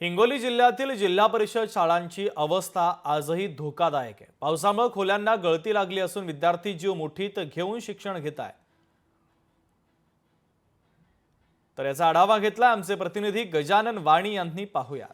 हिंगोली जिल्ह्यातील जिल्हा परिषद शाळांची अवस्था आजही धोकादायक आहे। पावसामुळे खोल्यांना गळती लागली असून विद्यार्थी जीव मुठीत घेऊन शिक्षण घेत आहेत। तर याचा आढावा घेतला आमचे प्रतिनिधी गजानन वाणी यांनी। पाहूयात।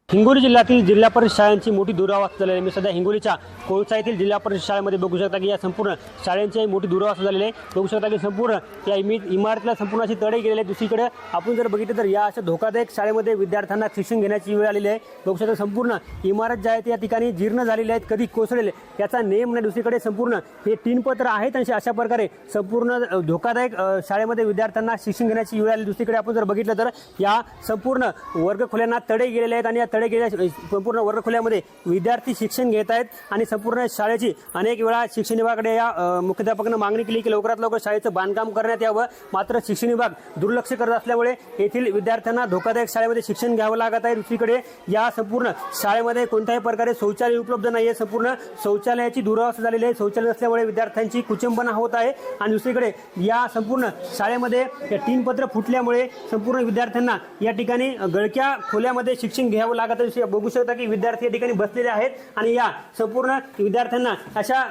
हिंगोली जिल्ह्यातील जिल्हा परिषद शाळांची मोठी दुरावस्था झालेली आहे। मी सध्या हिंगोलीच्या कोळसा येथील जिल्हा परिषद शाळेमध्ये बघू शकता की या संपूर्ण शाळेंची मोठी दुरावस्था झालेली आहे। बघू शकता की संपूर्ण या इमारतीला संपूर्ण अशी तडे गेलेले आहेत। दुसरीकडे आपण जर बघितलं तर या अशा धोकादायक शाळेमध्ये विद्यार्थ्यांना शिक्षण घेण्याची वेळ आलेली आहे। बघू शकता संपूर्ण इमारत ज्या आहेत या ठिकाणी जीर्ण झालेल्या आहेत, कधी कोसळलेले याचा नेम नाही। दुसरीकडे संपूर्ण हे तीनपत्र आहेत आणि अशा प्रकारे संपूर्ण धोकादायक शाळेमध्ये विद्यार्थ्यांना शिक्षण घेण्याची वेळ आली। दुसरीकडे आपण जर बघितलं तर या संपूर्ण वर्गखोल्यांना तडे गेलेले आहेत आणि या संपूर्ण वर्गखोल्यामध्ये विद्यार्थी शिक्षण घेत आहेत आणि संपूर्ण शाळेची अनेक वेळा शिक्षण विभागाकडे या मुख्याध्यापकांना मागणी केली की लवकरात लवकर शाळेचं बांधकाम करण्यात यावं, मात्र शिक्षण विभाग दुर्लक्ष करत असल्यामुळे येथील विद्यार्थ्यांना धोकादायक शाळेमध्ये शिक्षण घ्यावं लागत आहे। दुसरीकडे या संपूर्ण शाळेमध्ये कोणत्याही प्रकारे शौचालय उपलब्ध नाहीये। संपूर्ण शौचालयाची दुरावस्था झालेली आहे। शौचालय नसल्यामुळे विद्यार्थ्यांची कुचंबना होत आहे आणि दुसरीकडे या संपूर्ण शाळेमध्ये तीन पत्र फुटल्यामुळे संपूर्ण विद्यार्थ्यांना या ठिकाणी गळक्या खोल्यामध्ये शिक्षण घ्यावं लागत। बघू शकता की विद्यार्थी या ठिकाणी बसलेले आहेत आणि या संपूर्ण विद्यार्थ्यांना अशा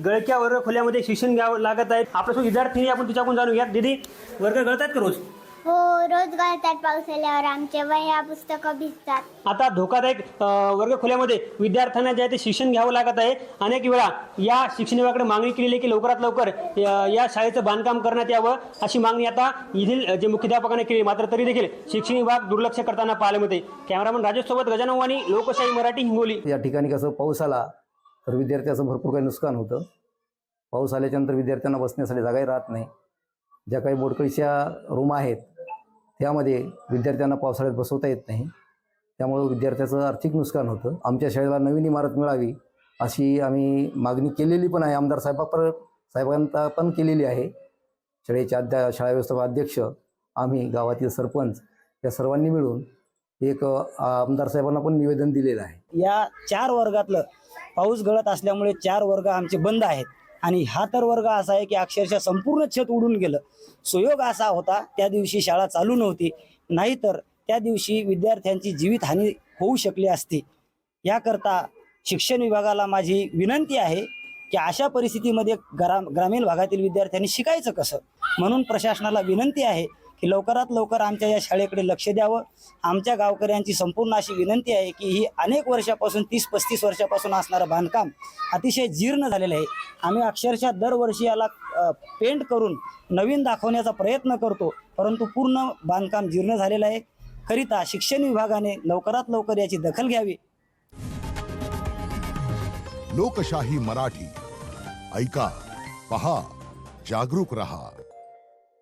गळक्या वर्ग खोल्यामध्ये शिक्षण घ्यावं लागत आहे। आपल्यासोबत विद्यार्थी आपण तिच्याकडून जाणूया। दीदी, वर्ग गळतात का रोज? हो, रोज गळतात। पाऊस आल्यावर आमचे वह्या पुस्तकं भिजतात। आता धोकादायक वर्ग खोल्यामध्ये विद्यार्थ्यांना जे आहे ते शिक्षण घ्यावं लागत आहे। अनेक वेळा या शिक्षण विभागाकडे मागणी केलेली आहे की लवकरात लवकर या शाळेचं बांधकाम करण्यात यावं, अशी मागणी आता येथील जे मुख्याध्यापकांनी केली, मात्र तरी देखील शिक्षण विभाग दुर्लक्ष करताना पाहायला मिळते। कॅमेरामन राजेश सोबत गजानन वाणी, लोकशाही मराठी, हिंगोली। या ठिकाणी कसं पाऊस आला तर विद्यार्थ्याचं भरपूर काही नुकसान होतं। पाऊस आल्याच्यानंतर विद्यार्थ्यांना बसण्यासाठी जागाही राहत नाही। ज्या काही बोडकळीच्या रूम आहेत त्यामध्ये विद्यार्थ्यांना पावसाळ्यात बसवता येत नाही, त्यामुळे विद्यार्थ्याचं आर्थिक नुकसान होतं। आमच्या शाळेला नवीन इमारत मिळावी अशी आम्ही मागणी केलेली पण आहे, आमदार साहेबांना पण केलेली आहे। शाळेचे शाळा व्यवस्थापक अध्यक्ष, आम्ही गावातील सरपंच या सर्वांनी मिळून एक आमदार साहेबांना पण निवेदन दिलेलं आहे। या 4 वर्गातलं पाऊस गळत असल्यामुळे 4 वर्ग आमचे बंद आहेत आणि हा तर वर्ग असा आहे की अक्षरशः संपूर्ण छत उडून गेलं। सुयोग असा होता, त्या दिवशी शाळा चालू नव्हती, नाहीतर त्या दिवशी विद्यार्थ्यांची जीवितहानी होऊ शकली असती। याकरता शिक्षण विभागाला माझी विनंती आहे की अशा परिस्थितीमध्ये ग्रामीण भागातील विद्यार्थ्यांनी शिकायचं कसं, म्हणून प्रशासनाला विनंती आहे की लवकरात लवकर आमच्या या शाळेकडे लक्ष द्यावं। आमच्या गावकऱ्यांची संपूर्ण अशी विनंती आहे की ही अनेक वर्षापासून 30-35 वर्षापासून असणारं बांधकाम अतिशय जीर्ण झालेलं आहे। आम्ही अक्षरशः दरवर्षी याला पेंट करून नवीन दाखवण्याचा प्रयत्न करतो, परंतु पूर्ण बांधकाम जीर्ण झालेलं आहे। करिता शिक्षण विभागाने लवकरात लवकर याची दखल घ्यावी। लोकशाही मराठी, ऐका, पहा, जागरूक रहा।